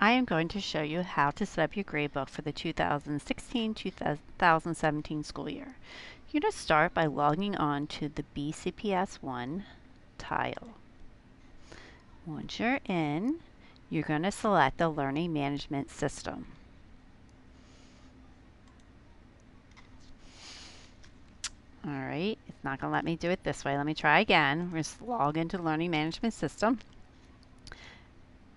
I am going to show you how to set up your gradebook for the 2016-2017 school year. You're going to start by logging on to the BCPS1 tile. Once you're in, you're going to select the Learning Management System. Alright, it's not going to let me do it this way. Let me try again. We're going to log into Learning Management System.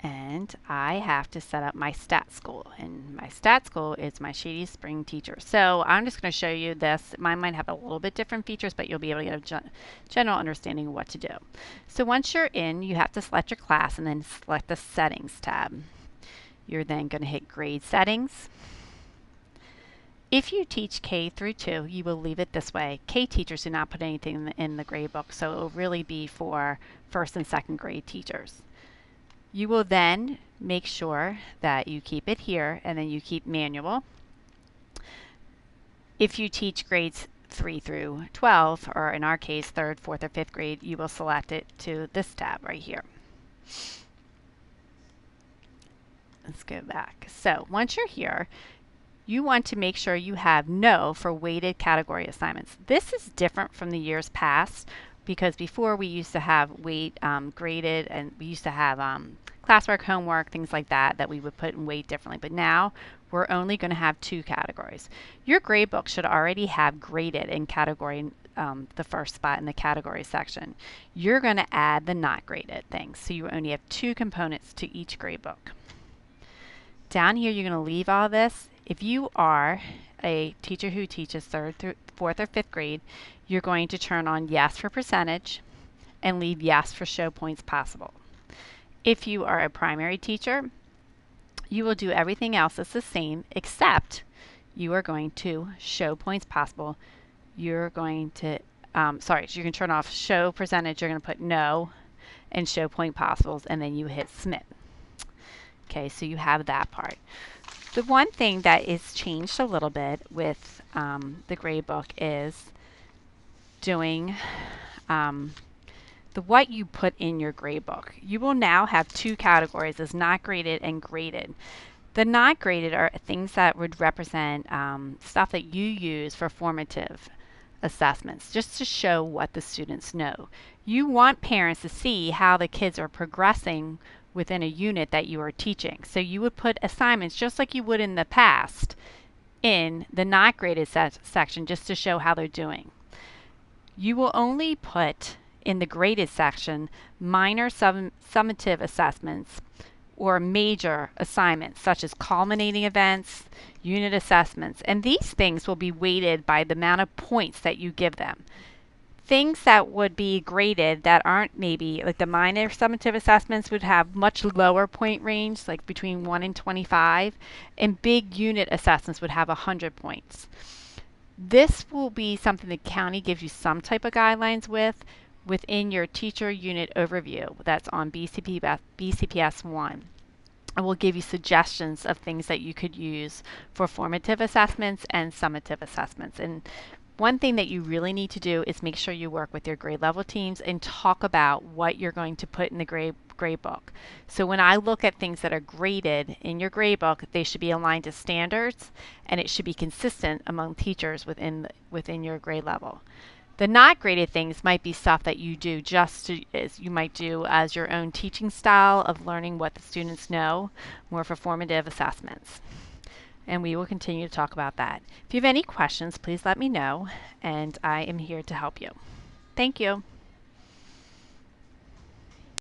And I have to set up my stat school, and my stat school is my Shady Spring Teacher. So I'm just going to show you this. Mine might have a little bit different features, but you'll be able to get a general understanding of what to do. So once you're in, you have to select your class and then select the Settings tab. You're then going to hit Grade Settings. If you teach K through 2, you will leave it this way. K teachers do not put anything in the grade book, so it will really be for first and second grade teachers. You will then make sure that you keep it here and then you keep manual. If you teach grades 3 through 12, or in our case 3rd, 4th, or 5th grade, you will select it to this tab right here. Let's go back. So once you're here, you want to make sure you have no for weighted category assignments. This is different from the years past because before we used to have weight graded, and we used to have classwork, homework, things like that that we would put in weight differently. But now we're only going to have 2 categories. Your grade book should already have graded in category, the first spot in the category section. You're going to add the not graded things. So you only have 2 components to each grade book. Down here, you're going to leave all this. If you are a teacher who teaches 3rd through 4th or 5th grade, you're going to turn on yes for percentage and leave yes for show points possible. If you are a primary teacher, you will do everything else that's the same, except you are going to show points possible. You're going to, so you can turn off show percentage, you're going to put no, and show point possibles, and then you hit submit. Okay, so you have that part. The one thing that is changed a little bit with the grade book is doing what you put in your grade book. You will now have 2 categories as not graded and graded. The not graded are things that would represent stuff that you use for formative assessments, just to show what the students know. You want parents to see how the kids are progressing within a unit that you are teaching. So you would put assignments just like you would in the past in the not graded section just to show how they're doing. You will only put in the graded section minor summative assessments or major assignments such as culminating events, unit assessments, and these things will be weighted by the amount of points that you give them. Things that would be graded that aren't, maybe like the minor summative assessments, would have much lower point range, like between 1 and 25, and big unit assessments would have 100 points. This will be something the county gives you some type of guidelines within your teacher unit overview that's on BCPS 1. It will give you suggestions of things that you could use for formative assessments and summative assessments. And one thing that you really need to do is make sure you work with your grade level teams and talk about what you're going to put in the grade book. So when I look at things that are graded in your grade book, they should be aligned to standards, and it should be consistent among teachers within your grade level. The not graded things might be stuff that you do as you might do as your own teaching style of learning what the students know, more for formative assessments. And we will continue to talk about that. If you have any questions, please let me know, and I am here to help you. Thank you.